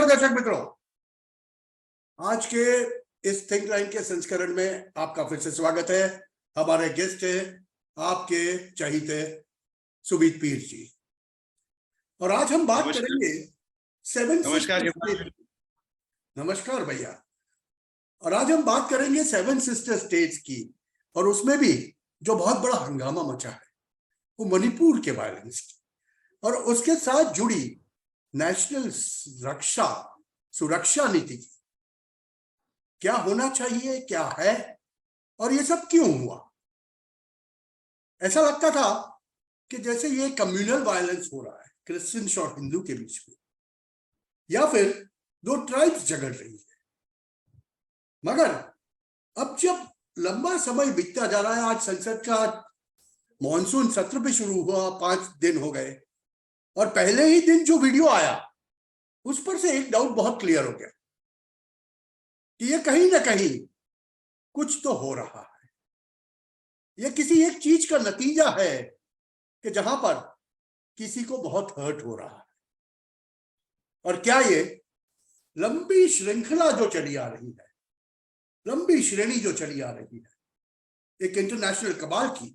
दर्शक मित्रों, आज के इस थिंक लाइन के संस्करण में आपका फिर से स्वागत है। हमारे गेस्ट है आपके चहीते सुमित पीर जी, और आज हम बात करेंगे सेवन सिस्टर। नमस्कार भैया। और आज हम बात करेंगे सेवन सिस्टर स्टेट्स की, और उसमें भी जो बहुत बड़ा हंगामा मचा है वो मणिपुर के वायलेंस की, और उसके साथ जुड़ी नेशनल सुरक्षा नीति की। क्या होना चाहिए, क्या है, और ये सब क्यों हुआ। ऐसा लगता था कि जैसे ये कम्युनल वायलेंस हो रहा है क्रिश्चियंस और हिंदू के बीच में, या फिर दो ट्राइब्स झगड़ रही है। मगर अब जब लंबा समय बीतता जा रहा है, आज संसद का मॉनसून सत्र भी शुरू हुआ, 5 दिन हो गए, और पहले ही दिन जो वीडियो आया उस पर से एक डाउट बहुत क्लियर हो गया कि ये कहीं ना कहीं कुछ तो हो रहा है। ये किसी एक चीज का नतीजा है कि जहां पर किसी को बहुत हर्ट हो रहा है। और क्या ये लंबी श्रृंखला जो चली आ रही है, लंबी श्रेणी जो चली आ रही है एक इंटरनेशनल कबाल की,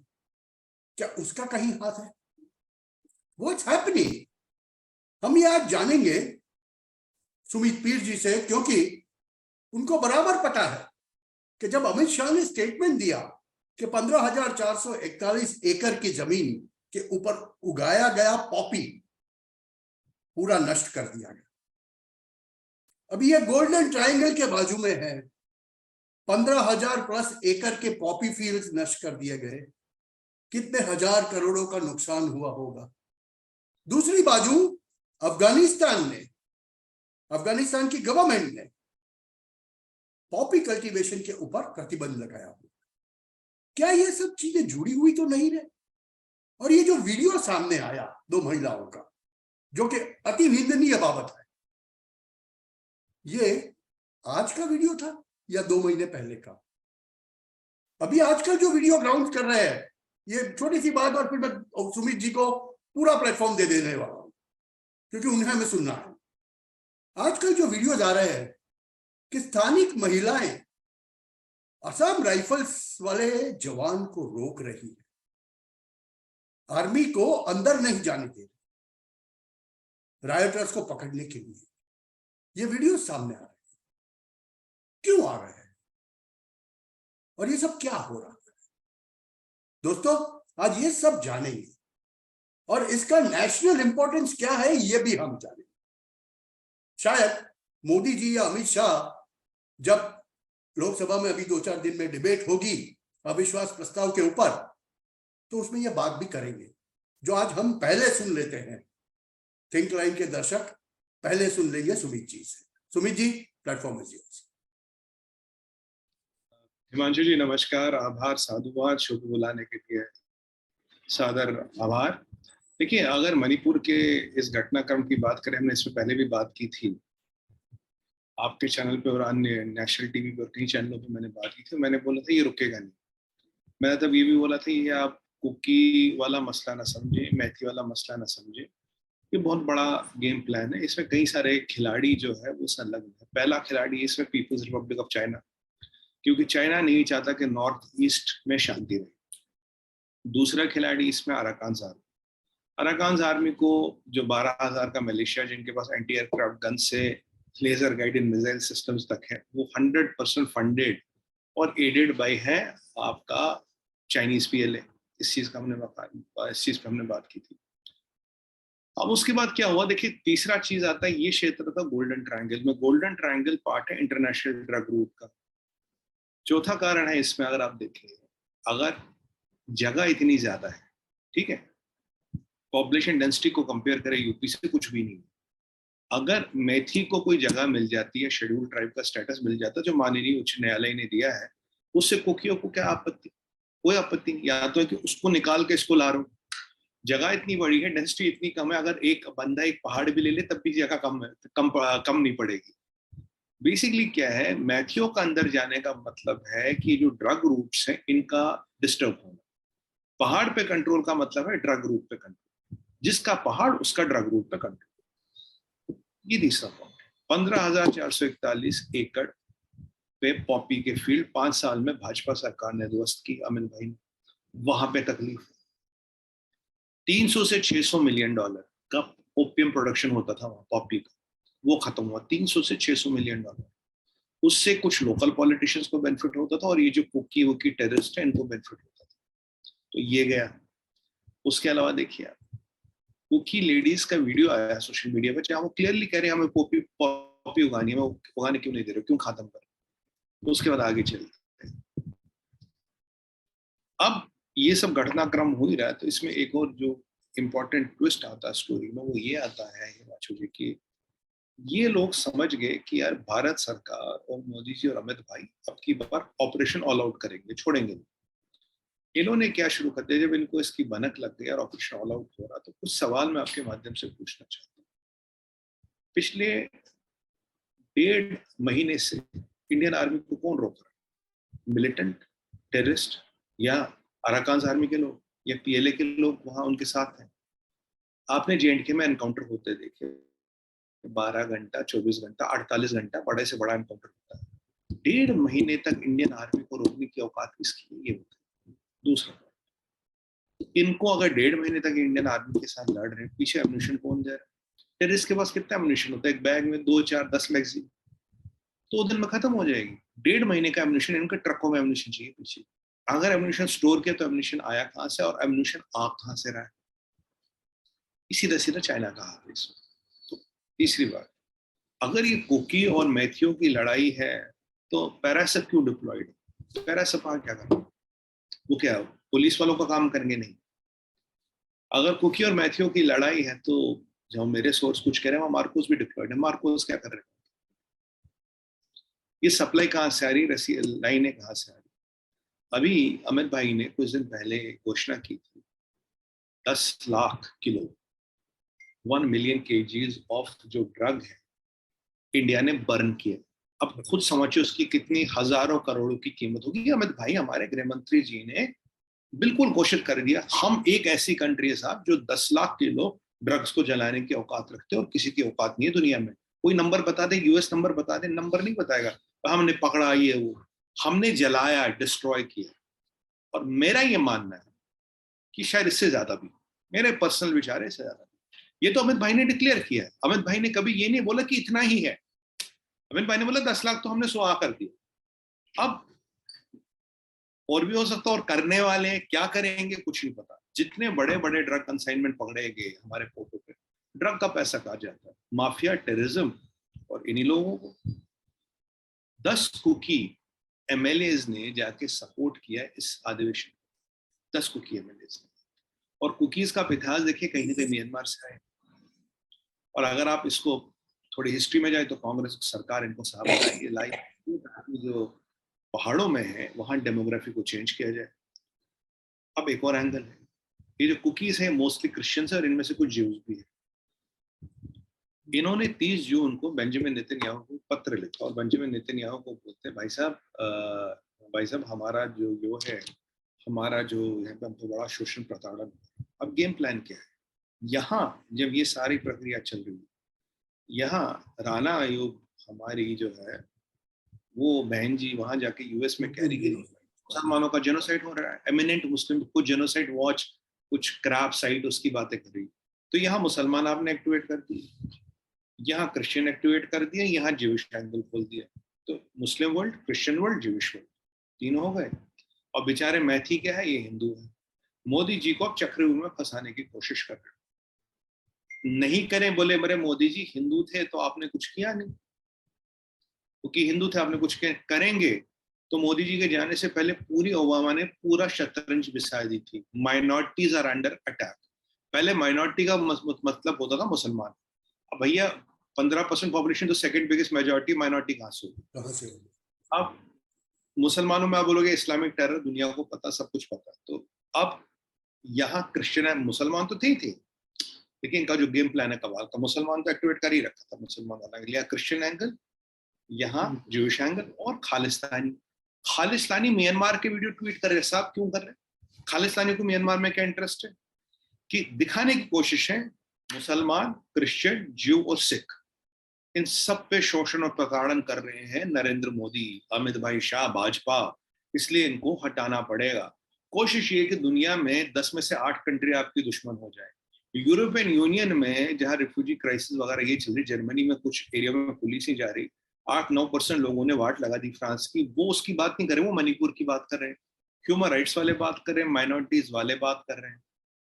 क्या उसका कहीं हाथ है? व्हाट्स हैपनिंग, हम ये आज जानेंगे सुमित पीर जी से, क्योंकि उनको बराबर पता है कि जब अमित शाह ने स्टेटमेंट दिया कि 15,441 एकड़ की जमीन के ऊपर उगाया गया पॉपी पूरा नष्ट कर दिया गया। अभी ये गोल्डन ट्रायंगल के बाजू में है, 15,000 प्लस एकड़ के पॉपी फील्ड्स नष्ट कर दिए गए। कितने हजार करोड़ों का नुकसान हुआ होगा। दूसरी बाजू अफगानिस्तान की गवर्नमेंट ने पॉपी कल्टीवेशन के ऊपर प्रतिबंध लगाया हुआ। क्या ये सब चीजें जुड़ी हुई तो नहीं रहे? और ये जो वीडियो सामने आया 2 महिलाओं का, जो कि अति निंदनीय बाबत है, ये आज का वीडियो था या 2 महीने पहले का? अभी आजकल जो वीडियो ग्राउंड कर रहे हैं, ये छोटी सी बात, और फिर मैं सुमित जी को पूरा प्लेटफॉर्म दे देने वाला हूं क्योंकि उन्हें हमें सुनना है। आजकल जो वीडियोज आ रहे हैं कि स्थानिक महिलाएं असम राइफल्स वाले जवान को रोक रही है, आर्मी को अंदर नहीं जाने दे रही, रायटर्स को पकड़ने के लिए। ये वीडियो सामने आ रहे हैं। क्यों आ रहे हैं और ये सब क्या हो रहा है? दोस्तों, आज ये सब जानेंगे, और इसका नेशनल इंपॉर्टेंस क्या है ये भी हम जानेंगे। शायद मोदी जी या अमित शाह जब लोकसभा में अभी 2-4 दिन में डिबेट होगी अविश्वास प्रस्ताव के ऊपर, तो उसमें यह बात भी करेंगे जो आज हम पहले सुन लेते हैं। थिंक लाइन के दर्शक पहले सुन लेंगे सुमित जी से। Sumit ji, platform is yours. Himanshu जी नमस्कार, आभार, साधुवाद, शुभ बुलाने के लिए सादर आभार। देखिए, अगर मणिपुर के इस घटनाक्रम की बात करें, हमने इसमें पहले भी बात की थी आपके चैनल पे और अन्य नेशनल टीवी पर कई चैनलों पे मैंने बात की थी। मैंने बोला था ये रुकेगा नहीं। मैंने तब ये भी बोला था ये आप कुकी वाला मसला ना समझे, मैथी वाला मसला ना समझे, ये बहुत बड़ा गेम प्लान है। इसमें कई सारे खिलाड़ी जो है वो संलग्न है। पहला खिलाड़ी इसमें पीपुल्स रिपब्लिक ऑफ चाइना, क्योंकि चाइना नहीं चाहता कि नॉर्थ ईस्ट में शांति रहे। दूसरा खिलाड़ी इसमें अराकान आर्मी को, जो 12,000 का मिलिशिया जिनके पास एंटी एयरक्राफ्ट गन से लेजर गाइडेड मिसाइल सिस्टम्स तक है, वो 100% फंडेड और एडेड बाय है आपका चाइनीज पीएलए। इस चीज पे हमने बात की थी। अब उसके बाद क्या हुआ, देखिए तीसरा चीज आता है, ये क्षेत्र था गोल्डन ट्रायंगल में। गोल्डन ट्रायंगल पार्ट है इंटरनेशनल ड्रग रूट का। चौथा कारण है इसमें, अगर आप देखें, अगर जगह इतनी ज्यादा है, ठीक है, पॉपुलेशन डेंसिटी को कंपेयर करें यूपी से कुछ भी नहीं। अगर मैथी को कोई जगह मिल जाती है, शेड्यूल ट्राइब का स्टेटस मिल जाता है जो माननीय उच्च न्यायालय ने दिया है, उससे कुकियों को क्या आपत्ति? कोई आपत्ति नहीं। या तो है कि उसको निकाल के इसको ला रहा हूं, जगह इतनी बड़ी है, डेंसिटी इतनी कम है, अगर एक बंदा एक पहाड़ भी ले ले तब भी जगह कम नहीं पड़ेगी। बेसिकली क्या है, मैथियों का अंदर जाने का मतलब है कि जो ड्रग रूट्स हैं इनका डिस्टर्ब होना। पहाड़ पे कंट्रोल का मतलब है ड्रग रूट पे कंट्रोल। जिसका पहाड़ उसका ड्रग रूट पे कंट्रोल। ये तीसरा पॉइंट है। 15,441 एकड़ पे पॉपी के फील्ड 5 साल में भाजपा सरकार ने ध्वस्त की। अमित भाई ने वहां पे तकलीफ। 300 से 600 मिलियन डॉलर का ओपियम प्रोडक्शन होता था वहां पॉपी का, वो खत्म हुआ। 300 से 600 मिलियन डॉलर। उससे कुछ लोकल पॉलिटिशियंस को बेनिफिट होता था और ये जो कुकी वुकी टेररिस्ट है इनको बेनिफिट होता था। तो ये गया। उसके अलावा देखिए आप, कुकी लेडीज का वीडियो आया सोशल मीडिया पर जहां वो क्लियरली कह रहे हैं हमें पॉपी उगानी है, उगाने क्यों नहीं दे रहे, क्यों खत्म कर। तो उसके बाद आगे चलते हैं। अब ये सब घटनाक्रम हो ही रहा है, तो इसमें एक और जो इम्पोर्टेंट ट्विस्ट आता है स्टोरी में वो ये आता है हिमांशु जी की, ये लोग समझ गए कि यार भारत सरकार और मोदी जी और अमित भाई अब की बार ऑपरेशन ऑल आउट करेंगे, छोड़ेंगे। इन्होंने क्या शुरू कर दिया, जब इनको इसकी भनक लग गई और ऑपरेशन ऑल आउट हो रहा, तो कुछ सवाल मैं आपके माध्यम से पूछना चाहता हूँ। पिछले 1.5 महीने से इंडियन आर्मी को कौन रोक रहा है? मिलिटेंट, टेररिस्ट, या अराकान आर्मी के लोग, या पीएलए के लोग वहां उनके साथ हैं? आपने जेएंडके में एनकाउंटर होते देखे, 12 घंटा, 24 घंटा, 48 घंटा बड़े से बड़ा एनकाउंटर होता है। 1.5 महीने तक इंडियन आर्मी को रोकने की औकात किसकी है, ये बताइए। दूसरा, इनको अगर 1.5 महीने तक इंडियन आर्मी के साथ लड़ रहे हैं, पीछे एम्यूनिशन कौन दे रहा है? टेररिस्ट के पास कितना एम्यूनिशन होता है? एक बैग में 2, 4, 10 मैगजीन 2 दिन में खत्म हो जाएगी। 1.5 महीने का एम्यूनिशन, इनके ट्रकों में एम्यूनिशन चाहिए पीछे। अगर एम्यूनिशन स्टोर किया तो एम्यूनिशन आया कहां से, और एम्यूनिशन आ कहां से रहा है? सीधा सीधा चाइना का हाथ है इसमें। तो तीसरी बात, अगर ये कुकी और मैथियों की लड़ाई है तो पैरासप क्यों डिप्लॉयड? पैरासप क्या कर, वो क्या पुलिस वालों का काम करेंगे? नहीं। अगर कुकी और मैथियों की लड़ाई है तो जो मेरे सोर्स कुछ कह रहे हैं, मार्कोस भी डिप्लॉयड है। मार्कोस क्या कर रहे हैं? ये सप्लाई कहां से आ रही, रसी लाइनें कहां से आ रही? अभी अमित भाई ने कुछ दिन पहले घोषणा की थी 10 lakh kilo 1 million KGs of जो ड्रग है इंडिया ने बर्न किया। अब खुद समझिए उसकी कितनी हजारों करोड़ों की कीमत होगी। अमित भाई हमारे गृह मंत्री जी ने बिल्कुल घोषित कर दिया, हम एक ऐसी कंट्री है साहब जो 10 लाख किलो ड्रग्स को जलाने की औकात रखते हैं और किसी की औकात नहीं है दुनिया में। कोई नंबर बता दे, यूएस नंबर बता दे, नंबर नहीं बताएगा। तो हमने पकड़ा, ये वो हमने जलाया, डिस्ट्रॉय किया। और मेरा ये मानना है कि शायद इससे ज्यादा भी, मेरे पर्सनल विचार है, इससे ज्यादा भी। ये तो अमित भाई ने डिक्लेयर किया है। अमित भाई ने कभी ये नहीं बोला कि इतना ही है। अमित भाई ने बोला 10 लाख तो हमने सुहा कर दिया। अब और भी हो सकता है, और करने वाले क्या करेंगे कुछ नहीं पता। जितने बड़े बड़े ड्रग कंसाइनमेंट पकड़े गए हमारे पोर्टों पे, ड्रग का पैसा कहा जाता है माफिया, टेररिज्म और इन्हीं लोगों को। 10 कुकी एमएलएज ने जाके सपोर्ट किया इस अधिवेशन, 10 कुकी एमएलएज ने। और कुकीज का इतिहास देखिए, कहीं ना कहीं म्यांमार से आए। और अगर आप इसको थोड़ी हिस्ट्री में जाए तो कांग्रेस सरकार इनको साहब लाई जो पहाड़ों में है वहां डेमोग्राफी को चेंज किया जाए। अब एक और एंगल है, ये जो कुकीज है मोस्टली क्रिश्चियंस है और इनमें से कुछ ज्यूज भी है। इन्होंने 30 जून को बेंजामिन नेतन्याहू को पत्र लिखा और बेंजामिन नेतन्याहू को बोलते हैं, भाई साहब हमारा जो है, हमारा जो यहाँ पे हमको बड़ा शोषण प्रताड़न। अब गेम प्लान क्या है? यहाँ जब ये सारी प्रक्रिया चल रही है, यहाँ राणा आयोग हमारी जो है वो बहन जी वहां जाके यूएस में कह रही है मुसलमानों का जेनोसाइड हो रहा है। एमिनेंट मुस्लिम, कुछ जेनोसाइड वॉच, कुछ क्रैप साइट उसकी बातें कर रही। तो यहाँ मुसलमान आपने एक्टिवेट कर दिए, यहाँ क्रिश्चियन एक्टिवेट कर दिए, यहाँ ज्यूइश एंगल खोल दिया। तो Muslim world, Christian world, Jewish world, तीनों हो गए। और बेचारे मैथी क्या है, ये हिंदू है। मोदी जी को अब चक्रव्यूह में फंसाने की कोशिश कर रहे हैं। नहीं करें बोले, मेरे मोदी जी हिंदू थे तो आपने कुछ किया नहीं, क्योंकि हिंदू थे आपने कुछ करेंगे। तो मोदी जी के जाने से पहले पूरी ओबामा ने पूरा शतरंज बिछा दी थी। Minorities are under attack. पहले माइनॉरिटी का मतलब होता था मुसलमान। अब भैया 15% पॉपुलेशन तो सेकंड बिगेस्ट मेजॉरिटी, माइनॉरिटी कहां से होगी? अब मुसलमानों में आप बोलोगे इस्लामिक टेरर, दुनिया को पता, सब कुछ पता। तो अब यहाँ क्रिश्चियन है, मुसलमान तो थे, लेकिन इनका जो गेम प्लान है कमाल का। मुसलमान तो एक्टिवेट कर ही रखा था, मुसलमान वाला लिया क्रिश्चियन एंगल, यहाँ ज्यूइश एंगल और खालिस्तानी म्यांमार के वीडियो ट्वीट कर रहे। साहब क्यों कर रहे? खालिस्तानी को म्यांमार में क्या इंटरेस्ट है? कि दिखाने की कोशिश है मुसलमान, क्रिश्चियन, ज्यू और सिख इन सब पे शोषण और प्रताड़न कर रहे हैं नरेंद्र मोदी, अमित भाई शाह, भाजपा। इसलिए इनको हटाना पड़ेगा। कोशिश ये कि दुनिया में 10 में से 8 कंट्री आपकी दुश्मन हो जाए। यूरोपियन यूनियन में जहां रिफ्यूजी क्राइसिस वगैरह ये चल रही, जर्मनी में कुछ एरिया में पुलिस ही जा रही, 8-9% लोगों ने वाट लगा दी फ्रांस की, वो उसकी बात नहीं कर रहे, वो मणिपुर की बात कर रहे हैं, ह्यूमन राइट्स वाले बात कर रहे हैं, माइनॉरिटीज वाले बात कर रहे हैं।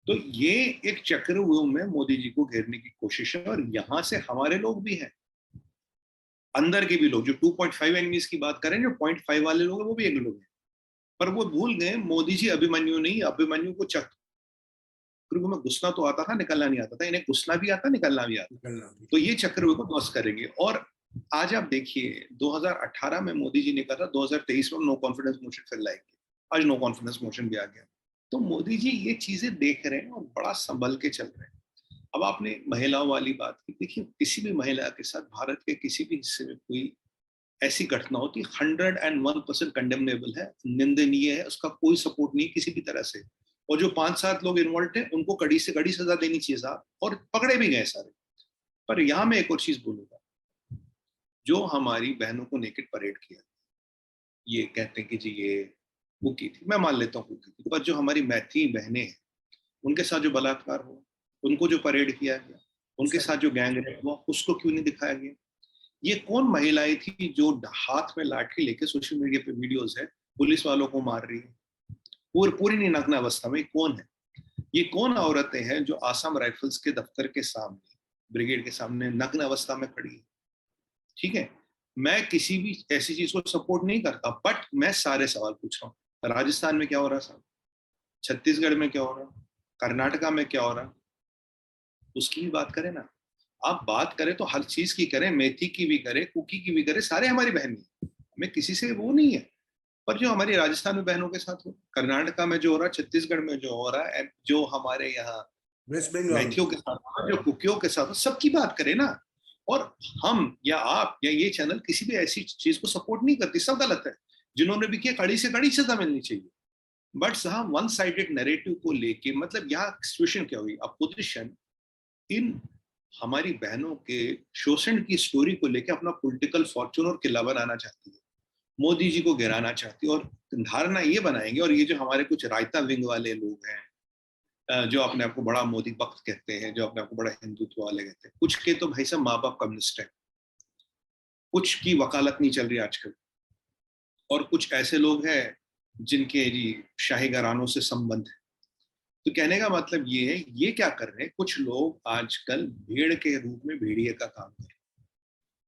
तो ये एक चक्रव्यूह में मोदी जी को घेरने की कोशिश है, और यहां से हमारे लोग भी हैं, अंदर के भी लोग जो 2.5 एनिमीज की बात करें, जो 0.5 वाले लोग हैं वो भी एक लोग हैं। पर वो भूल गए मोदी जी अभिमन्यु नहीं, अभिमन्यु को चक्रव्यूह में घुसना तो आता था, निकलना नहीं आता था। इन्हें घुसना भी आता, निकलना भी आता। तो ये चक्रव्यूह को ध्वस्त करेंगे। और आज आप देखिए 2018 में मोदी जी ने कहा था 2023 में नो कॉन्फिडेंस मोशन फिर लाएंगे, आज नो कॉन्फिडेंस मोशन भी आ गया। तो मोदी जी ये चीजें देख रहे हैं और बड़ा संभल के चल रहे हैं। अब आपने महिलाओं वाली बात की, देखिए किसी भी महिला के साथ भारत के किसी भी हिस्से में कोई ऐसी घटना होती 101% कंडेमनेबल है, निंदनीय है, उसका कोई सपोर्ट नहीं किसी भी तरह से। और जो 5-7 लोग इन्वॉल्व थे उनको कड़ी से कड़ी सजा देनी चाहिए साहब, और पकड़े भी गए सारे। पर यहां मैं एक और चीज बोलूंगा, जो हमारी बहनों को नेकेड परेड किया, ये कहते हैं कि जी ये वो की थी, मैं मान लेता हूँ की थी, पर जो हमारी मैथिली बहनें हैं उनके साथ जो बलात्कार हुआ, उनको जो परेड किया गया, उनके साथ जो गैंग रेप हुआ, उसको क्यों नहीं दिखाया गया? ये कौन महिलाएं थी जो हाथ में लाठी लेके सोशल मीडिया पे वीडियोस है पुलिस वालों को मार रही है पूरी पूरी नग्न अवस्था में? कौन है ये? कौन औरतें हैं जो आसाम राइफल्स के दफ्तर के सामने, ब्रिगेड के सामने नग्न अवस्था में खड़ी है? ठीक है, मैं किसी भी ऐसी चीज को सपोर्ट नहीं करता, बट मैं सारे सवाल पूछ रहा हूँ। राजस्थान में क्या हो रहा है साहब, छत्तीसगढ़ में क्या हो रहा है, कर्नाटका में क्या हो रहा है, उसकी भी बात करें ना। आप बात करें तो हर चीज की करें, मेथी की भी करें, कुकी की भी करें, सारे हमारी बहन है, हमें किसी से वो नहीं है। पर जो हमारी राजस्थान में बहनों के साथ हो, कर्नाटका में जो हो रहा है, छत्तीसगढ़ में जो हो रहा है, जो हमारे यहाँ वेस्ट बंगाल मैथियों के साथ हो रहा है, जो कुकियों के साथ हो, सबकी बात करें ना। और हम या आप या ये चैनल किसी भी ऐसी चीज को सपोर्ट नहीं करती, सब गलत है। जिन्होंने भी किया कड़ी से कड़ी सजा मिलनी चाहिए। बट साहब वन साइडेड नैरेटिव को लेके, मतलब यहाँ सिचुएशन क्या हुई, अपोजिशन इन हमारी बहनों के शोषण की स्टोरी को लेकर अपना पॉलिटिकल फॉर्चून और किला बनाना चाहती है, मोदी जी को गिराना चाहती है, और धारणा ये बनाएंगे। और ये जो हमारे कुछ रायता विंग वाले लोग हैं, जो अपने आप को बड़ा मोदी भक्त कहते हैं, जो अपने आप को बड़ा हिंदुत्व वाले कहते हैं, कुछ के तो भाई साहब माँ बाप कम्युनिस्ट है, कुछ की वकालत नहीं चल रही आजकल, और कुछ ऐसे लोग हैं जिनके जी शाही घरानों से संबंध है। तो कहने का मतलब ये है, ये क्या कर रहे हैं कुछ लोग आजकल भेड़ के रूप में भेड़िए का काम कर रहे हैं।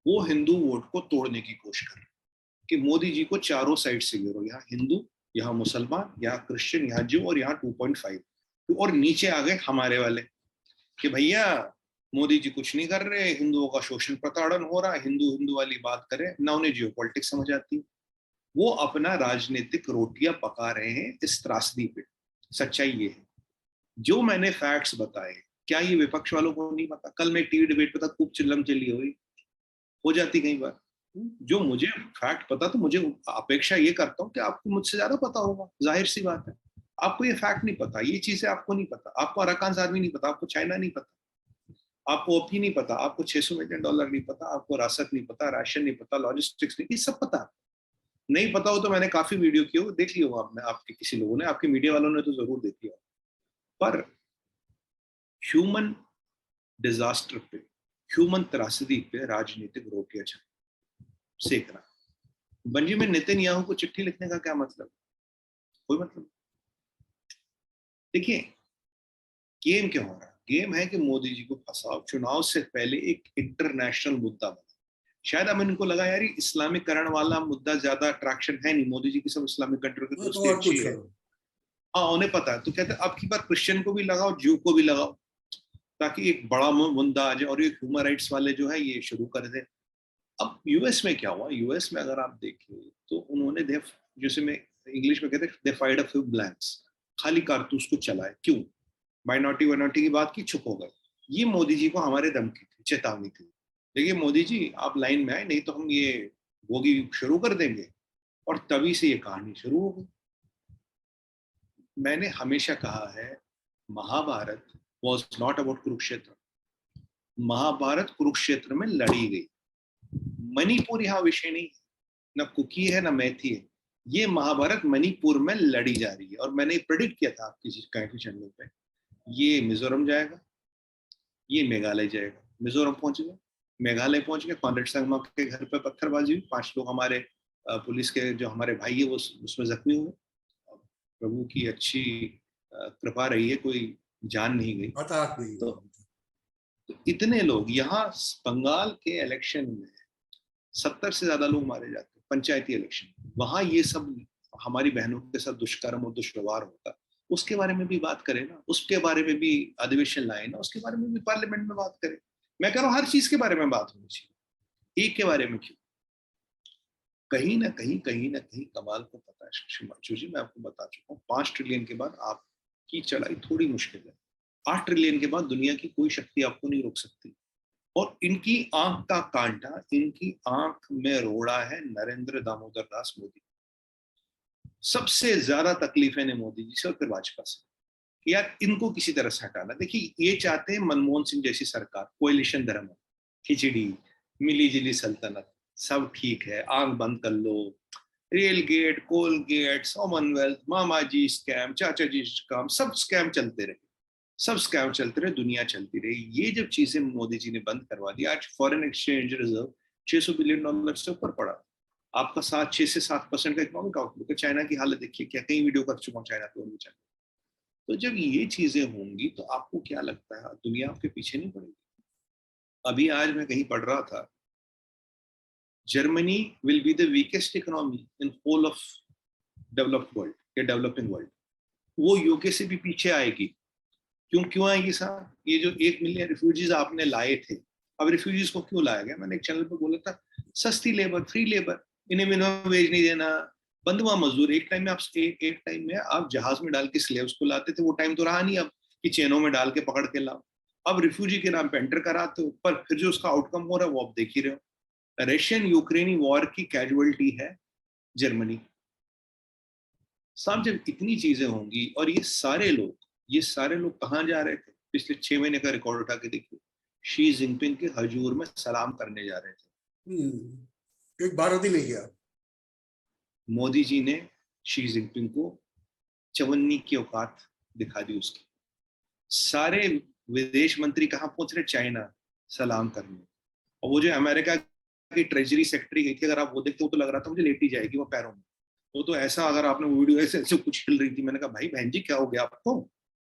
वो हिंदू वोट को तोड़ने की कोशिश कर रहे हैं कि मोदी जी को चारों साइड से घेरो, यहाँ हिंदू, यहाँ मुसलमान, यहाँ क्रिश्चियन, यहाँ ज्यू, और यहाँ 2.5, और नीचे आ गए हमारे वाले कि भैया मोदी जी कुछ नहीं कर रहे, हिंदुओं का शोषण प्रताड़न हो रहा है, हिंदू हिंदू वाली बात करें ना, उन्हें जियो पॉलिटिक्स समझ आती है। वो अपना राजनीतिक रोटियां पका रहे हैं इस त्रासदी पे। सच्चाई ये है, जो मैंने फैक्ट्स बताए, क्या ये विपक्ष वालों को नहीं पता? कल मैं टीवी डिबेट पे था, खूब चिल्लम चिल्ली हुई, हो जाती कई बार। जो मुझे फैक्ट पता, तो मुझे अपेक्षा ये करता हूँ कि आपको मुझसे ज्यादा पता होगा, जाहिर सी बात है। आपको ये फैक्ट नहीं पता, ये चीजें आपको नहीं पता, आपको अराकान आर्मी नहीं पता, आपको चाइना नहीं पता, आपको ओपी नहीं पता, आपको $600 मिलियन नहीं पता, आपको रासत नहीं पता, राशन नहीं पता, लॉजिस्टिक्स नहीं, ये सब पता। नहीं पता हो तो मैंने काफी वीडियो किए हो, देख लियो आपने, आपके किसी लोगों ने, आपके मीडिया वालों ने तो जरूर देख लिया। पर ह्यूमन डिजास्टर पे, ह्यूमन त्रासदी पे राजनीतिक रोटियां सेकना। बेंजामिन नेतन्याहू को चिट्ठी लिखने का क्या मतलब? कोई मतलब? देखिए गेम क्या हो रहा है, गेम है कि मोदी जी को फंसाओ, चुनाव से पहले एक इंटरनेशनल मुद्दा बना। शायद अब इनको लगा यार इस्लामीकरण वाला मुद्दा ज्यादा अट्रैक्शन है नहीं, मोदी जी की सब इस्लामिक कंट्री की दोस्ती और अच्छी कुछ है। करो। हाँ उन्हें पता है, तो कहते हैं अब की बार क्रिश्चियन को भी लगाओ, ज्यू को भी लगाओ, ताकि एक बड़ा मुद्दा आ जाए और ये ह्यूमन राइट्स वाले जो है ये शुरू कर दे। अब यूएस में क्या हुआ, यूएस में अगर आप देखें तो उन्होंने जैसे में इंग्लिश में कहते हैं दे फायर्ड अ फ्यू ब्लैंक्स, खाली कारतूस को चलाए। क्यों? माइनॉरिटी वाइनॉरिटी की बात की, चुप हो गए। ये मोदी जी को हमारे धमकी थी, चेतावनी थी, देखिए मोदी जी आप लाइन में आए, नहीं तो हम ये भोगी शुरू कर देंगे। और तभी से ये कहानी शुरू हो गई। मैंने हमेशा कहा है, Mahabharata was not about Kurukshetra. Mahabharata Kurukshetra में लड़ी गई, मणिपुर यहाँ विषय नहीं है, ना कुकी है ना मैथी है, ये महाभारत मणिपुर में लड़ी जा रही है। और मैंने प्रेडिक्ट किया था आपकी कहीं चैनल पे, ये मिजोरम जाएगा, ये मेघालय जाएगा। मिजोरम पहुंच गए, मेघालय पहुंच गए, कॉनरेड संगमा के घर पे पत्थरबाजी हुई, 5 लोग हमारे पुलिस के जो हमारे भाई है वो उसमें जख्मी हुए। प्रभु की अच्छी कृपा रही है, कोई जान नहीं गई। हताहत नहीं तो, हुआ। तो इतने लोग यहाँ बंगाल के इलेक्शन में 70 से ज्यादा लोग मारे जाते हैं, पंचायती इलेक्शन। वहां ये सब हमारी बहनों के साथ दुष्कर्म और दुष्व्यवहार होता, उसके बारे में भी बात करें ना, उसके बारे में भी अधिवेशन लाए ना, उसके बारे में भी पार्लियामेंट में बात करें। मैं कह रहा हूँ हर चीज के बारे में बात होनी चाहिए, एक के बारे में क्यों? कहीं ना कहीं कमाल को पता है शिमांशु जी, मैं आपको बता चुका हूँ, 5 ट्रिलियन के बाद आपकी चढ़ाई थोड़ी मुश्किल है। 8 ट्रिलियन के बाद दुनिया की कोई शक्ति आपको नहीं रोक सकती। और इनकी आंख का कांटा, इनकी आंख में रोड़ा है नरेंद्र दामोदर दास मोदी। सबसे ज्यादा तकलीफें ने मोदी जी से और फिर भाजपा से, कि यार इनको किसी तरह से हटाना। देखिए, ये चाहते हैं मनमोहन सिंह जैसी सरकार, कोएलिशन धर्म, खिचड़ी, मिली जुली सल्तनत, सब ठीक है, आंख बंद कर लो, रेल गेट, कोल गेट, कॉमनवेल्थ, मामा जी स्कैम, चाचा जी स्कैम, सब स्कैम चलते रहे, सब स्कैम चलते रहे, दुनिया चलती रही। ये जब चीजें मोदी जी ने बंद करवा दी, आज फॉरेन एक्सचेंज रिजर्व $600 बिलियन से ऊपर पड़ा। आपका 6 से 7% का इकोनॉमिक आउटलुक है। चाइना की हालत देखिए, क्या कहीं वीडियो कर चुका हूँ चाइना की। तो जब ये चीजें होंगी तो आपको क्या लगता है दुनिया आपके पीछे नहीं पड़ेगी? अभी आज मैं कहीं पढ़ रहा था, Germany will be the weakest economy in whole of developed world या डेवलपिंग वर्ल्ड। वो यूके से भी पीछे आएगी। क्यों आएगी साहब? ये जो 1 मिलियन रिफ्यूजीज आपने लाए थे, अब रिफ्यूजीज को क्यों लाया गया? मैंने एक चैनल पर बोला था, सस्ती लेबर, फ्री लेबर, इन्हें मिनिमम वेज नहीं देना, बंधुआ मजदूर। एक टाइम में आप जहाज में डाल के स्लेव्स को लाते थे, वो टाइम तो रहा नहीं अब कि चेनों में डाल के पकड़ के लाओ। अब रिफ्यूजी के नाम पे एंटर कराते हो, पर फिर जो उसका आउटकम हो रहा है वो आप देख ही रहे हो। रशियन यूक्रेनी वॉर की कैजुअलिटी है जर्मनी। साहब, जब इतनी चीजें होंगी, और ये सारे लोग कहाँ जा रहे थे? पिछले 6 महीने का रिकॉर्ड उठा के देखिए, शी जिनपिंग के हजूर में सलाम करने जा रहे थे। एक भारत ही नहीं गया। मोदी जी ने शी जिनपिंग को चवन्नी की औकात दिखा दी उसकी। सारे विदेश मंत्री कहाँ पहुंच रहे? चाइना, सलाम करने। और वो जो अमेरिका की ट्रेजरी सेक्रेटरी गई थी, अगर आप वो देखते हो तो लग रहा था मुझे लेटी जाएगी वो पैरों में। वो तो ऐसा, अगर आपने वीडियो ऐसे ऐसे कुछ हिल रही थी, मैंने कहा भाई बहन जी क्या हो गया आपको,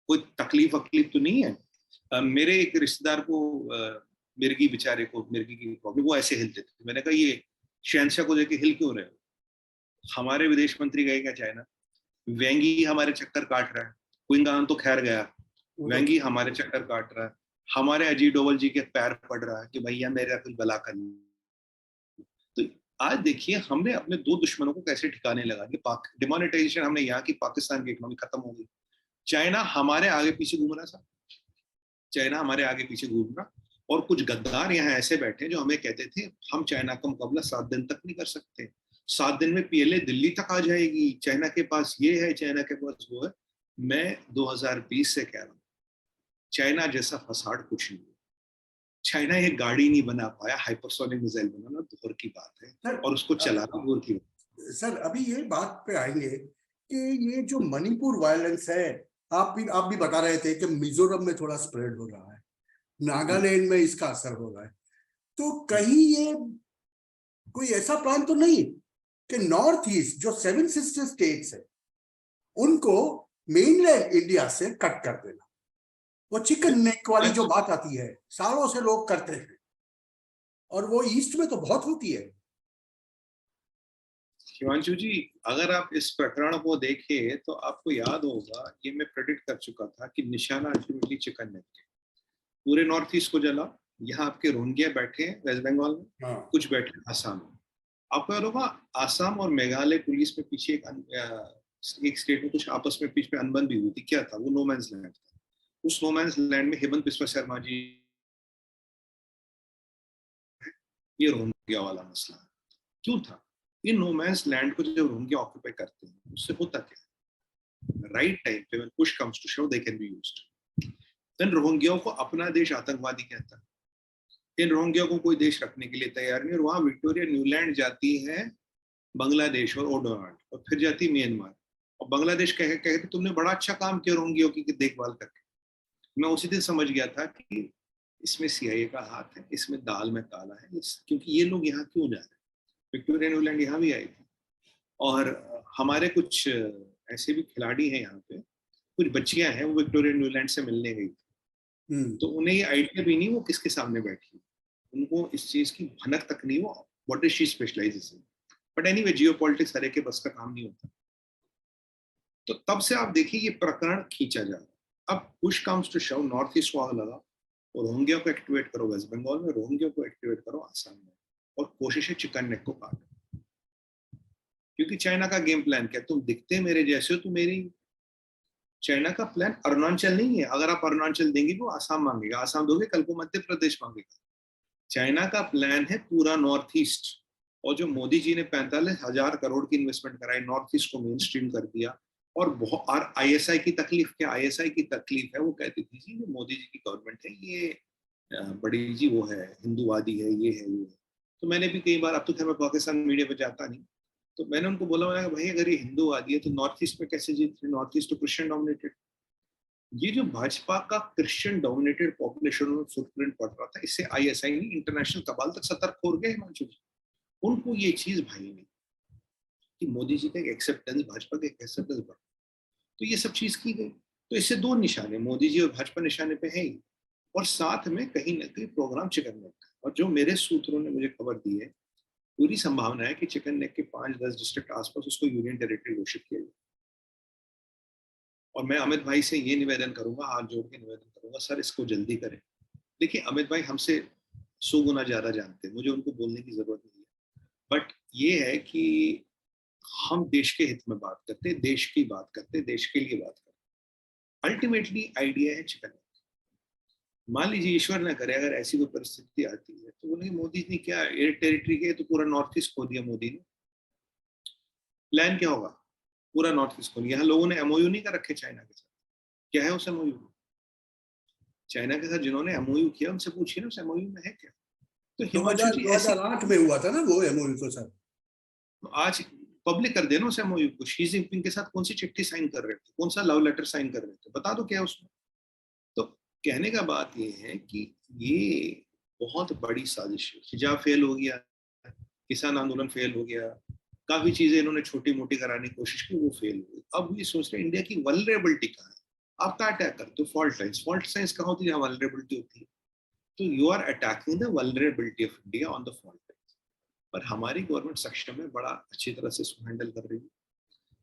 कोई तकलीफ वकलीफ तो नहीं है? मेरे एक रिश्तेदार को मिर्गी, बेचारे को मिर्गी की प्रॉब्लम, वो ऐसे हिलते थे। मैंने कहा ये शहंशाह को देखे हिल क्यों रहे हो? हमारे विदेश मंत्री गए क्या चाइना? वेंगी हमारे चक्कर काट रहा है, क्विंगान तो खैर गया, वेंगी हमारे चक्कर काट रहा है। हमारे अजीत डोवल जी के पैर पड़ रहा है कि भैया मेरा कुछ भला कर। तो आज देखिए हमने अपने 2 दुश्मनों को कैसे ठिकाने लगा कि डिमोनेटाइजेशन हमने यहाँ की, पाकिस्तान की इकोनॉमी खत्म हो गई। चाइना हमारे आगे पीछे घूम रहा था, चाइना हमारे आगे पीछे घूम रहा। और कुछ गद्दार यहाँ ऐसे बैठे जो हमें कहते थे हम चाइना का मुकाबला 7 दिन तक नहीं कर सकते, 7 दिन में पीएलए दिल्ली तक आ जाएगी, चाइना के पास ये है, चाइना के पास वो है। मैं 2020 से कह रहा हूँ, चाइना जैसा फसाड कुछ नहीं। चाइना ये गाड़ी नहीं बना पाया, हाइपरसोनिक मिसाइल बनाना दूर की बात है, और उसको चलाना दूर की बात। सर अभी ये बात पे आएंगे कि ये जो मणिपुर वायलेंस है, आप भी बता रहे थे कि मिजोरम में थोड़ा स्प्रेड हो रहा है, नागालैंड में इसका असर हो रहा है, तो कहीं ये कोई ऐसा प्लान तो नहीं कि नॉर्थ ईस्ट जो 7 सिस्टर स्टेट्स है उनको मेनलैंड इंडिया से कट कर देना? वो चिकन नेक वाली जो बात आती है, सालों से लोग करते हैं, और वो ईस्ट में तो बहुत होती है। हिमांशु जी, अगर आप इस प्रकरण को देखें तो आपको याद होगा, ये मैं प्रेडिक्ट कर चुका था कि निशाना अल्टीमेटली चिकन नेक है। पूरे नॉर्थ ईस्ट को जला। यहाँ आपके रोहिंग्या बैठे हैं वेस्ट बंगाल में, हाँ। कुछ बैठे हैं आसाम में। आपको याद होगा आसाम और मेघालय पुलिस में पीछे एक स्टेट में कुछ आपस में बीच में अनबन भी हुई थी। क्या था वो? नो मैंस लैंड था। उस नो मैंस लैंड में हेमंत बिस्वा शर्मा जी, ये रोहिंग्या वाला मसला क्यों था? ये नो मैंस लैंड को जब रोहिंग्या ऑक्यूपाई करते हैं उससे होता क्या है? राइट टाइम पे when push comes to shove they can be used. Then रोहिंग्याओं को अपना देश आतंकवादी कहता है। इन रोहिंग्या को कोई देश रखने के लिए तैयार नहीं, और वहां विक्टोरिया न्यूलैंड जाती है बांग्लादेश और ओडोनाल्ड, और फिर जाती है म्यांमार, और बांग्लादेश कहते तुमने बड़ा अच्छा काम किया रोहिंग्या की देखभाल करके। मैं उसी दिन समझ गया था कि इसमें सीआईए का हाथ है, इसमें दाल में काला है, क्योंकि ये लोग यहाँ क्यों जा रहे हैं। विक्टोरिया न्यूलैंड यहाँ भी आई थी, और हमारे कुछ ऐसे भी खिलाड़ी हैं यहाँ पे, कुछ बच्चियां हैं वो विक्टोरिया न्यूलैंड से मिलने गई थी, तो उन्हें ये आइडिया भी नहीं वो किसके सामने बैठी, उनको इस चीज की भनक तक नहीं वो what is she specialises in. But anyway geopolitics हर एक के बस का काम नहीं होता। तो तब से आप देखिए ये प्रकरण खींचा जा रहा है। अब push comes to shove, north east को आग लगा, और रोहिंग्या को एक्टिवेट करो वेस्ट बंगाल में, रोहिंग्या को एक्टिवेट करो आसाम में, और कोशिश है चिकन नेक को काटो। क्योंकि चाइना का गेम प्लान क्या, तुम दिखते मेरे जैसे हो, तो मेरी चाइना का प्लान अरुणाचल नहीं है, अगर आप अरुणाचल देंगे वो आसाम मांगेगा, आसाम दोगे कल को मध्य प्रदेश मांगेगा। चाइना का प्लान है पूरा नॉर्थ ईस्ट, और जो मोदी जी ने 45,000 करोड़ की इन्वेस्टमेंट कराई, नॉर्थ ईस्ट को मेन स्ट्रीम कर दिया। और बहुत आईएसआई की तकलीफ क्या, आईएसआई की तकलीफ है वो कहती थी जी मोदी जी की गवर्नमेंट है ये बड़ी जी वो है हिंदूवादी है, ये है वो है। तो मैंने भी कई बार, अब तो खैर मैं पाकिस्तान मीडिया पे जाता नहीं, तो मैंने उनको बोला भाई अगर ये हिंदूवादी है तो नॉर्थ ईस्ट में कैसे जीत रहे, नॉर्थ ईस्ट तो क्रिश्चियन डोमिनेटेड। ये जो भाजपा का क्रिश्चियन डोमिनेटेड पॉपुलेशन में फुटप्रिंट पड़ रहा था, इससे आईएसआई नहीं इंटरनेशनल कबाल तक सतर्क हो गए हिमांशु जी। उनको ये चीज भाई नहीं कि मोदी जी का एक्सेप्टेंस, भाजपा का एक्सेप्टेंस बढ़ा, तो ये सब चीज की गई। तो इससे दो निशाने, मोदी जी और भाजपा निशाने पे है ही, और साथ में कहीं ना कहीं प्रोग्राम चिकन नेक का। और जो मेरे सूत्रों ने मुझे खबर दी है, पूरी संभावना है कि चिकन नेक के 5-10 डिस्ट्रिक्ट आसपास उसको यूनियन टेरिटरी घोषित किया जाए। और मैं अमित भाई से ये निवेदन करूंगा, हाथ जोड़ के निवेदन करूंगा, सर इसको जल्दी करें। देखिए अमित भाई हमसे 100 गुना ज्यादा जानते हैं, मुझे उनको बोलने की जरूरत नहीं है। बट ये है कि हम देश के हित में बात करते, देश की बात करते, देश के लिए बात करते। अल्टीमेटली आइडिया है चिकन नेक। मान लीजिए ईश्वर न करे अगर ऐसी कोई परिस्थिति आती है, तो बोलेंगे मोदी ने क्या एयर टेरिटरी के तो पूरा नॉर्थ ईस्ट खो दिया मोदी ने। प्लान क्या होगा, पूरा नॉर्थ ईस्ट खो दिया। यहाँ लोगों ने एमओयू नहीं कर रखे चाइना के साथ, क्या है उस एमओयू में? चाइना के साथ जिन्होंने एमओयू किया उनसे पूछिए ना उस एमओयू में है क्या। तो हिमांशु जी 2008 में हुआ था ना वो एमओयू तो सर, आज पब्लिक कर देना उस एमओयू को। शी जिनपिंग के साथ कौन सी चिट्ठी साइन कर रहे थे, कौन सा लव लेटर साइन कर रहे थे, बता दो क्या उसमें। तो कहने का बात ये है कि ये बहुत बड़ी साजिश है। हिजाब फेल हो गया, किसान आंदोलन फेल हो गया, काफी चीजें इन्होंने छोटी मोटी कराने की कोशिश की, वो फेल हुई। अब ये सोच रहे इंडिया की वल्नरेबिलिटी कहाँ है, आप क्या अटैक करते हो? फॉल्ट लाइन्स, फॉल्ट लाइन्स कहाँ होती है जहाँ वल्नरेबिलिटी होती है? तो you are attacking the vulnerability of India on the fault lines. पर हमारी गवर्नमेंट सक्षम है, बड़ा अच्छी तरह से इसको हैंडल कर रही है।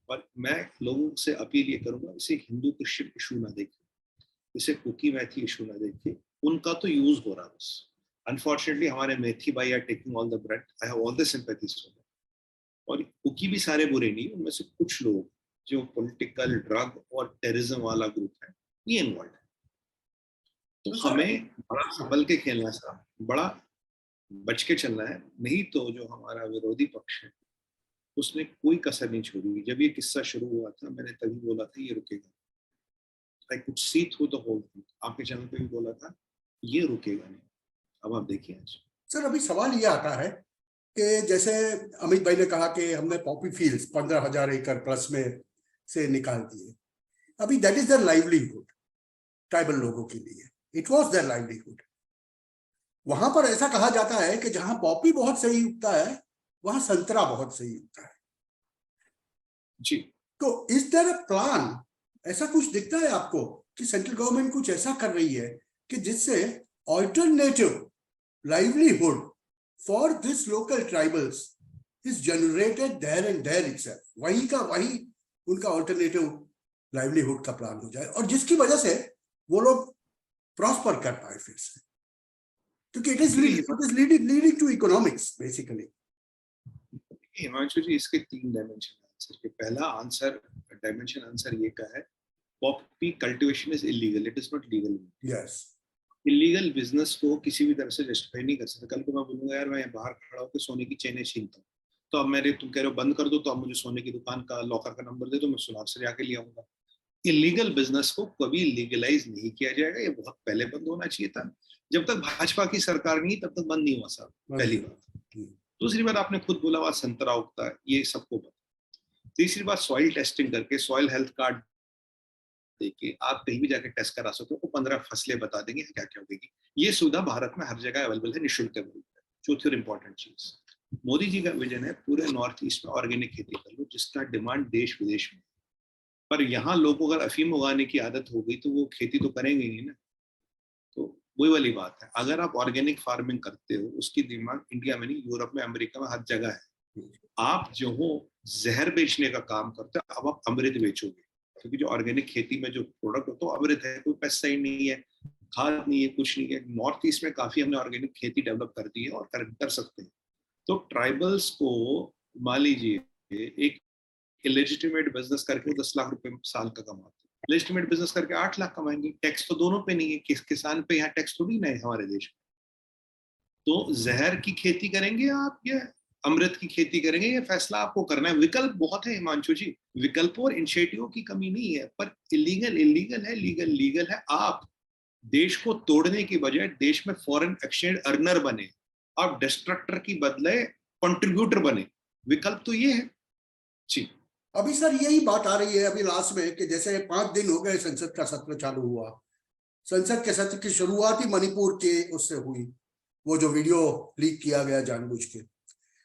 और मैं लोगों से अपील ये करूंगा, इसे हिंदू क्रिश्चियन इशू ना देखिए, इसे कुकी मैथी इशू ना देखिए। उनका तो यूज हो रहा है बस। अनफॉर्चुनेटली हमारे मेथी भाई are taking all the bread, I have all the sympathies for them. और कुकी भी सारे बुरे नहीं, उनमें से कुछ लोग जो पॉलिटिकल, ड्रग और टेररिज्म वाला ग्रुप है, ये इन्वॉल्व है। तो हमें बड़ा संभल के खेलना है, बड़ा बच के चलना है, नहीं तो जो हमारा विरोधी पक्ष है उसने कोई कसर नहीं छोड़ी। जब ये किस्सा शुरू हुआ था मैंने तभी बोला था ये रुकेगा। I could see through the whole thing। आपके चैनल पे भी बोला था ये रुकेगा नहीं। अब आप देखिए आज। सर अभी सवाल ये आता है कि जैसे अमित भाई ने कहा कि हमने पॉपी फील्ड्स 15,000 एकड़ प्लस में से निकाल दिए। अभी that is their livelihood, tribal लोगों के लिए इट वाज देयर लाइवलीहुड। वहां पर ऐसा कहा जाता है कि जहां पॉपी बहुत सही उगता है वहां संतरा बहुत सही उगता है जी। तो इज देयर अ प्लान, ऐसा कुछ दिखता है आपको कि सेंट्रल गवर्नमेंट कुछ ऐसा कर रही है कि जिससे alternative livelihood for this local tribals is generated there and there itself, वही का वही उनका ऑल्टरनेटिव लाइवलीहुड का प्लान हो जाए, और जिसकी वजह से वो लोग प्रॉस्पर कर पाए फिर से, क्योंकि it is leading to economics basically. Himanshu ji इसके 3 डायमेंशन आंसर के। पहला आंसर डायमेंशन आंसर ये का है, Poppy cultivation is illegal, it is not legal. Yes, illegal business को किसी भी तरह से जस्टिफाई नहीं कर सकते। कल को मैं बोलूंगा यार मैं बाहर खड़ा होकर सोने की चेनें छीनता हूँ, तो अब मेरे तुम कह रहे हो बंद कर दो, तो अब मुझे सोने की दुकान का लॉकर का नंबर दे दो, मैं सुनार से जाके ले आऊंगा। इलीगल बिजनेस को कभी लीगलाइज नहीं किया जाएगा, ये बहुत पहले बंद होना चाहिए था। जब तक भाजपा की सरकार नहीं तब तक बंद नहीं हुआ साहब, पहली बात। दूसरी बात, आपने खुद बोला हुआ संतरा उगता है, ये सबको पता। तीसरी बात, सॉइल टेस्टिंग करके, सॉइल हेल्थ कार्ड देके आप कहीं भी जाके टेस्ट करा सकते हो, वो 15 फसलें बता देंगे क्या क्या उगेगी। ये सुविधा भारत में हर जगह अवेलेबल है, निःशुल्क अवेलेबल है। चौथी और इंपॉर्टेंट चीज, मोदी जी का विजन है पूरे नॉर्थ ईस्ट में ऑर्गेनिक खेती कर लो, जिसका डिमांड देश विदेश में। पर यहाँ लोगों को अगर अफीम उगाने की आदत हो गई तो वो खेती तो करेंगे नहीं ना। तो वही वाली बात है, अगर आप ऑर्गेनिक फार्मिंग करते हो, उसकी डिमांड इंडिया में नहीं, यूरोप में, अमेरिका में, हर जगह है। आप जो हो जहर बेचने का काम करते हो, अब आप अमृत बेचोगे, क्योंकि जो ऑर्गेनिक खेती में जो प्रोडक्ट होता है अमृत है, कोई पेस्टिसाइड नहीं है, खाद नहीं है, कुछ नहीं है। नॉर्थ ईस्ट में काफी हमने ऑर्गेनिक खेती डेवलप कर दी है और कर सकते हैं। तो ट्राइबल्स को मान लीजिए एक इलेजिटिमेट बिजनेस करके 10 लाख रुपए साल का कमाते हैं, लेजिटिमेट बिजनेस करके 8 लाख कमाएंगे। टैक्स तो दोनों पे नहीं है, किसान पे यहाँ टैक्स थोड़ी ना है हमारे देश में। तो जहर की खेती करेंगे आप या अमृत की खेती करेंगे, ये फैसला आपको करना है। विकल्प बहुत है हिमांशु जी, विकल्प और इनिशिएटिव की कमी नहीं है, पर इलीगल इलीगल है, लीगल लीगल है। आप देश को तोड़ने की बजाय देश में फॉरेन एक्सचेंज अर्नर बने, आप डिस्ट्रक्टर की बदले कंट्रीब्यूटर बने। विकल्प तो ये है जी। अभी सर यही बात आ रही है अभी लास्ट में कि जैसे 5 दिन हो गए संसद का सत्र चालू हुआ, संसद के सत्र की शुरुआत ही मणिपुर के उससे हुई, वो जो वीडियो लीक किया गया जानबूझ के।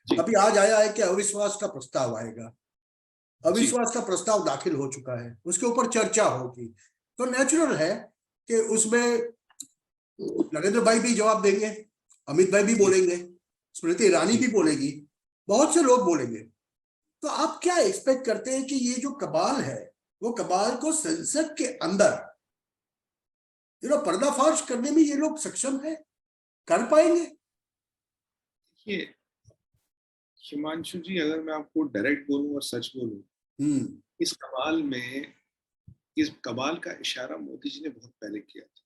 अभी आज आया है कि अविश्वास का प्रस्ताव आएगा, अविश्वास का प्रस्ताव दाखिल हो चुका है, उसके ऊपर चर्चा होगी। तो नेचुरल है कि उसमें नरेंद्र भाई भी जवाब देंगे, अमित भाई भी बोलेंगे, स्मृति ईरानी भी बोलेगी, बहुत से लोग बोलेंगे। तो आप क्या एक्सपेक्ट करते हैं कि ये जो कबाल है, वो कबाल को संसद के अंदर पर्दाफाश करने में ये लोग सक्षम है, कर पाएंगे? ये हिमांशु जी, अगर मैं आपको डायरेक्ट बोलूं और सच बोलूं, इस कबाल का इशारा मोदी जी ने बहुत पहले किया था।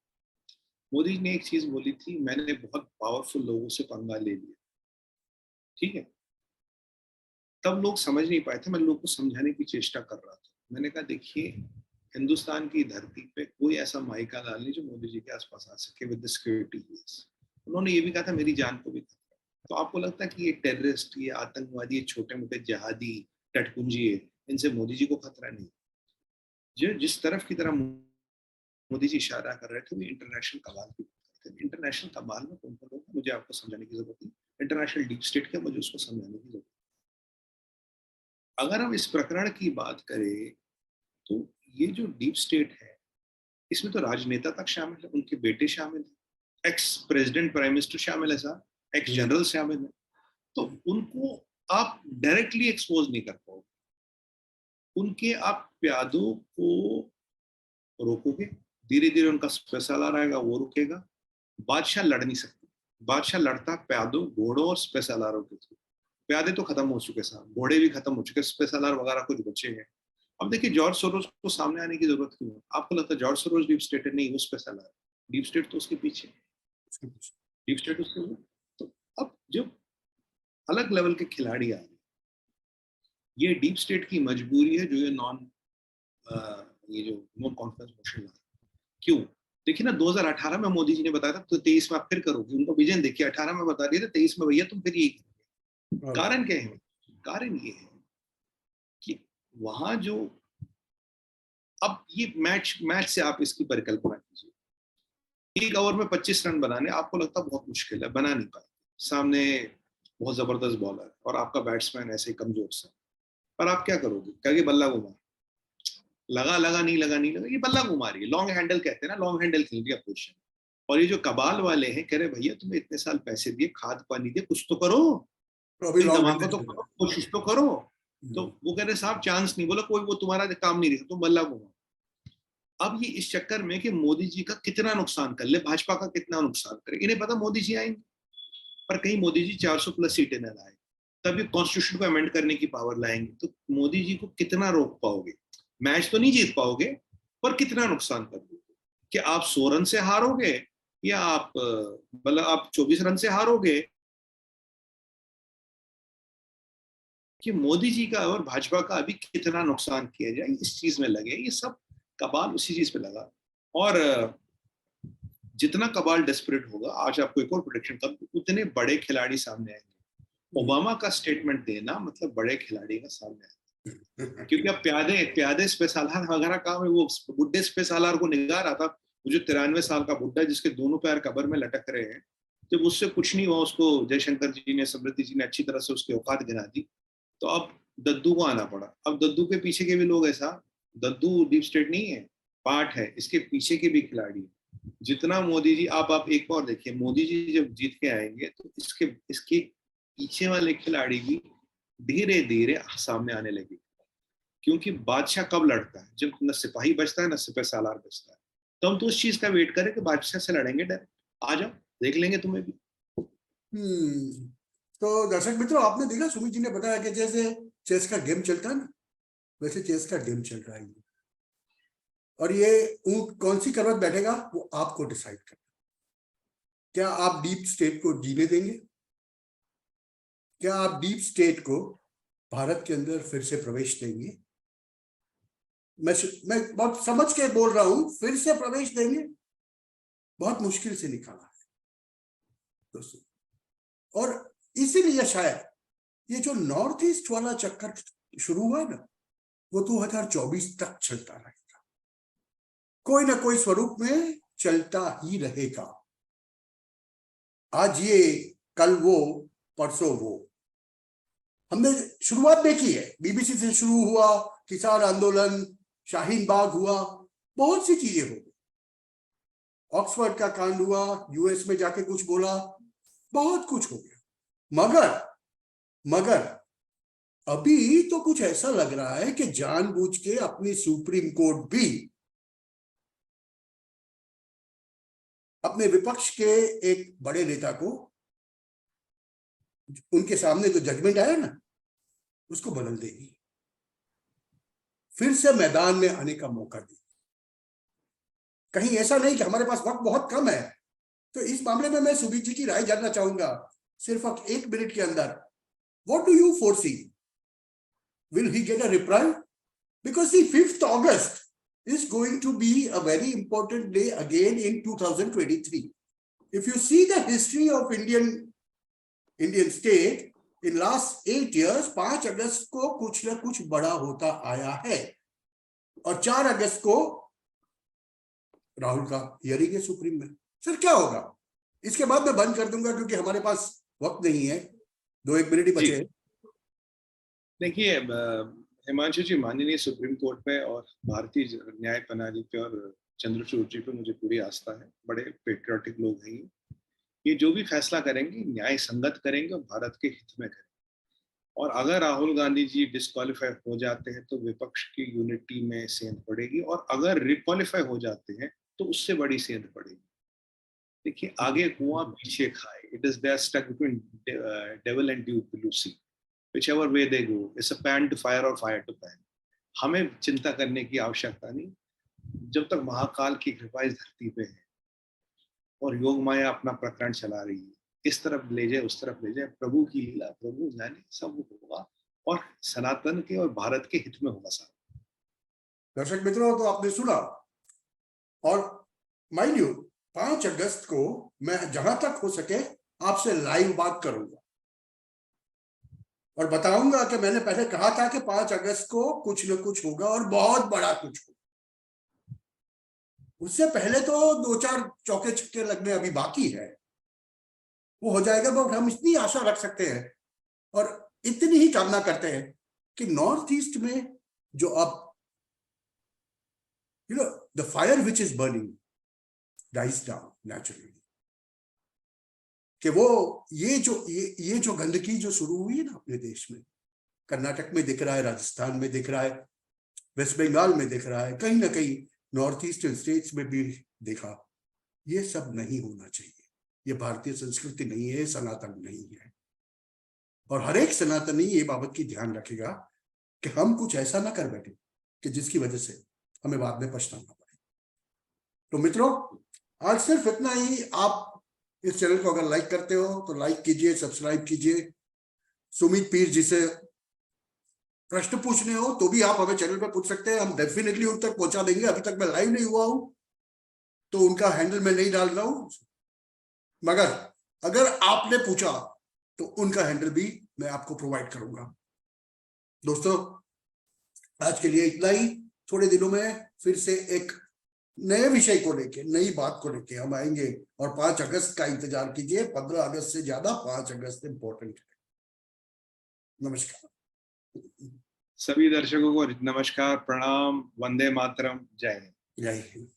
मोदी जी ने एक चीज बोली थी, मैंने बहुत पावरफुल लोगों से पंगा ले लिया, ठीक है। तब लोग समझ नहीं पाए थे, मैं लोगों को समझाने की चेष्टा कर रहा था। मैंने कहा देखिए, हिंदुस्तान की धरती पे कोई ऐसा माइका लाल नहीं जो मोदी जी के आसपास आ सके विद द सिक्योरिटी। उन्होंने ये भी कहा था मेरी जान को भी खतरा। तो आपको लगता है कि ये टेररिस्ट, ये आतंकवादी, ये छोटे मोटे जहादी टटपुंजी है, इनसे मोदी जी को खतरा नहीं? जो जिस तरफ की तरह मोदी जी इशारा कर रहे थे वो इंटरनेशनल कमाल की बात करते हैं। इंटरनेशनल कमाल में कौन कौन लोग, मुझे आपको समझाने की जरूरत नहीं। इंटरनेशनल डीप स्टेट क्या, मुझे उसको समझाने की जरूरत। अगर हम इस प्रकरण की बात करें तो ये जो डीप स्टेट है, इसमें तो राजनेता तक शामिल है, उनके बेटे शामिल है, एक्स प्रेसिडेंट प्राइम मिनिस्टर शामिल है साहब, एक्स जनरल शामिल है। तो उनको आप डायरेक्टली एक्सपोज नहीं कर पाओगे, उनके आप प्यादों को रोकोगे, धीरे धीरे उनका स्पेशल आ रहेगा, वो रुकेगा। बादशाह लड़ नहीं सकते, बादशाह लड़ता प्यादों, घोड़ों और स्पेशल आरों के थ्रू। प्यादे तो खत्म हो चुके साहब, घोड़े भी खत्म हो चुके, स्पेशल आर वगैरह कुछ बचे हैं। अब देखिए जॉर्ज सोरोस को सामने आने की जरूरत क्यों है? आपको लगता है जॉर्ज सोरोस डीप स्टेट है? नहीं, वो स्पेशल आर। डीप स्टेट तो उसके पीछे, डीप स्टेट उसके ऊपर। तो अब जो अलग लेवल के खिलाड़ी आ रहे हैं, ये डीप स्टेट की मजबूरी है जो ये जो नो कॉन्फिडेंस मोशन ला। क्यों? देखिए ना, 2018 में मोदी जी ने बताया था तो 23 में आप फिर करोगे, उनको विजन देखिए, 18 में बता दिए थे, 23 में भैया तुम फिर यही करोगे। कारण क्या है? कारण ये है कि वहां जो, अब ये मैच से आप इसकी परिकल्पना कीजिए, एक ओवर में 25 रन बनाने आपको लगता बहुत मुश्किल है, बना नहीं पाए, सामने बहुत जबरदस्त बॉलर और आपका बैट्समैन ऐसे कमजोर सा, पर आप क्या करोगे? कहोगे बल्ला घुमा, लगा लगा नहीं लगा नहीं लगा, ये बल्ला घुमा रही है, लॉन्ग हैंडल कहते हैं ना, लॉन्ग हैंडल खेल रही पोजीशन। और ये जो कबाल वाले हैं कह रहे भैया तुम्हें इतने साल पैसे दिए, खाद पानी दिए, कुछ तो करो, धमाका तो करो, कोशिश तो करो। तो वो कह रहे साहब चांस नहीं, बोला कोई वो तुम्हारा काम नहीं रहा, तुम बल्ला घुमा। अब ये इस चक्कर में कि मोदी जी का कितना नुकसान कर ले, भाजपा का कितना नुकसान करे, इन्हें पता मोदी जी आएंगे, पर कहीं मोदी जी 400 प्लस सीटें न लाए, तभी कॉन्स्टिट्यूशन को अमेंड करने की पावर लाएंगे, तो मोदी जी को कितना रोक पाओगे? मैच तो नहीं जीत पाओगे, पर कितना नुकसान कर दोगे? कि आप 100 रन से हारोगे या आप मतलब आप 24 रन से हारोगे? कि मोदी जी का और भाजपा का अभी कितना नुकसान किया जाए इस चीज में लगे, ये सब कबाल उसी चीज पे लगा। और जितना कबाल डेस्परेट होगा, आज आपको एक और प्रोडिक्शन कर, उतने बड़े खिलाड़ी सामने आएंगे। ओबामा का स्टेटमेंट देना मतलब बड़े खिलाड़ी का सामने आएगा, क्योंकि अब प्यादे स्पेसालार वगैरह काम है। वो बुढ़े स्पेसालार को निगाह रहा था, वो जो 93 साल का बुढ़ा जिसके दोनों पैर कब्र में लटक रहे हैं, जब उससे कुछ नहीं हुआ, उसको जयशंकर जी ने, समृद्धि जी ने अच्छी तरह से उसकी औकात गिना दी, तो अब दद्दू को आना पड़ा। अब दद्दू के पीछे के भी लोग ऐसा, दद्दू डीप स्टेट नहीं है, पार्ट है, इसके पीछे के भी खिलाड़ी है। जितना मोदी जी, आप एक और देखिए, मोदी जी जब जीत के आएंगे तो इसके पीछे वाले खिलाड़ी भी धीरे धीरे सामने आने लगे, क्योंकि बादशाह कब लड़ता है? जब न सिपाही बचता है न सिपह सालार बचता है। तो हम तो उस चीज का वेट करें कि बादशाह से लड़ेंगे डायरेक्ट, आ जाओ देख लेंगे तुम्हें भी। तो दर्शक मित्रों, आपने देखा सुमित जी ने बताया कि जैसे चेस का गेम चलता है ना, वैसे चेस का गेम चल रहा है, और ये ऊंट कौन सी करवट बैठेगा वो आपको डिसाइड करना। क्या आप डीप स्टेट को जीने देंगे? क्या आप डीप स्टेट को भारत के अंदर फिर से प्रवेश देंगे? मैं बहुत समझ के बोल रहा हूं, फिर से प्रवेश देंगे, बहुत मुश्किल से निकाला है दोस्तों। और इसीलिए शायद ये जो नॉर्थ ईस्ट वाला चक्कर शुरू हुआ है ना, वो 2024 तक चलता रहेगा, कोई ना कोई स्वरूप में चलता ही रहेगा। आज ये, कल वो, परसों वो। हमने शुरुआत देखी है, बीबीसी से शुरू हुआ, किसान आंदोलन, शाहीन बाग हुआ, बहुत सी चीजें हो गई, ऑक्सफोर्ड का कांड हुआ, यूएस में जाके कुछ बोला, बहुत कुछ हो गया। मगर अभी तो कुछ ऐसा लग रहा है कि जानबूझ के अपनी सुप्रीम कोर्ट भी अपने विपक्ष के एक बड़े नेता को, उनके सामने जो जजमेंट आया ना, उसको बदल देगी, फिर से मैदान में आने का मौका देगी। कहीं ऐसा नहीं कि हमारे पास वक्त बहुत कम है। तो इस मामले में मैं सुबीर जी की राय जानना चाहूंगा, सिर्फ 1 मिनट के अंदर। What do you foresee? Will he get a reprise? Because the 5th August is going to be a very important day again in 2023. If you see the history of Indian state in last 8 years, 5 अगस्त को कुछ ना कुछ बड़ा होता आया है, और 4 अगस्त को राहुल का हियरिंग है सुप्रीम में। सर क्या होगा? इसके बाद मैं बंद कर दूंगा क्योंकि हमारे पास वक्त नहीं है, 2-1 मिनट ही बचे हैं। देखिए हिमांशु जी, माननीय सुप्रीम कोर्ट पे और भारतीय न्याय प्रणाली पे और चंद्रचूड़ जी पे मुझे पूरी आस्था है। बड़े पेट्रियोटिक लोग हैं ये जो भी फैसला करेंगे न्याय संगत करेंगे और भारत के हित में करेंगे। और अगर राहुल गांधी जी डिस्क्वालीफाई हो जाते हैं तो विपक्ष की यूनिटी में सेंध पड़ेगी, और अगर रिक्वालीफाई हो जाते हैं तो उससे बड़ी सेंध पड़ेगी। देखिए, आगे कुआं पीछे खाए, it is there stuck between devil and duke Lucy, whichever way they go, it's a pan to fire or fire to pan. हमें चिंता करने की आवश्यकता नहीं, जब तक महाकाल की कृपा इस धरती पे है और योग माया अपना प्रकरण चला रही है, इस तरफ ले जाए उस तरफ ले जाए, प्रभु की लीला प्रभु जाने, सब होगा और सनातन के और भारत के हित में होगा सारा। दर्शक मित्रों, तो आपने सुना, और माइंड यू 5 अगस्त को मैं जहां तक हो सके आपसे लाइव बात करूंगा और बताऊंगा कि मैंने पहले कहा था कि 5 अगस्त को कुछ न कुछ होगा और बहुत बड़ा कुछ होगा। उससे पहले तो 2-4 चौके छक्के लगने अभी बाकी है, वो हो जाएगा। बट हम इतनी आशा रख सकते हैं और इतनी ही कामना करते हैं कि नॉर्थ ईस्ट में जो अब the fire which is burning dies down naturally, कि वो ये जो गंदगी जो शुरू हुई है ना अपने देश में, कर्नाटक में दिख रहा है, राजस्थान में दिख रहा है, वेस्ट बंगाल में दिख रहा है, कहीं ना कहीं नॉर्थ ईस्टर्न स्टेट्स में भी देखा, ये सब नहीं होना चाहिए। ये भारतीय संस्कृति नहीं है, सनातन नहीं है। और हर एक सनातनी ये बाबत की ध्यान रखेगा कि हम कुछ ऐसा ना कर बैठे कि जिसकी वजह से हमें बाद में पछताना पड़े। तो मित्रों, आज सिर्फ इतना ही। आप इस चैनल को अगर लाइक करते हो तो लाइक कीजिए, सब्सक्राइब कीजिए। सुमित पीर जी से प्रश्न पूछने हो तो भी आप हमें चैनल पर पूछ सकते हैं, हम डेफिनेटली उन तक पहुंचा देंगे। अभी तक मैं लाइव नहीं हुआ हूं तो उनका हैंडल मैं नहीं डाल रहा हूं, मगर अगर आपने पूछा तो उनका हैंडल भी मैं आपको प्रोवाइड करूंगा। दोस्तों, आज के लिए इतना ही। थोड़े दिनों में फिर से एक नए विषय को लेके, नई बात को लेके हम आएंगे, और 5 अगस्त का इंतजार कीजिए। 15 अगस्त से ज्यादा 5 अगस्त इंपॉर्टेंट है। नमस्कार सभी दर्शकों को नमस्कार, प्रणाम, वंदे मातरम, जय हिंद। जय हिंद।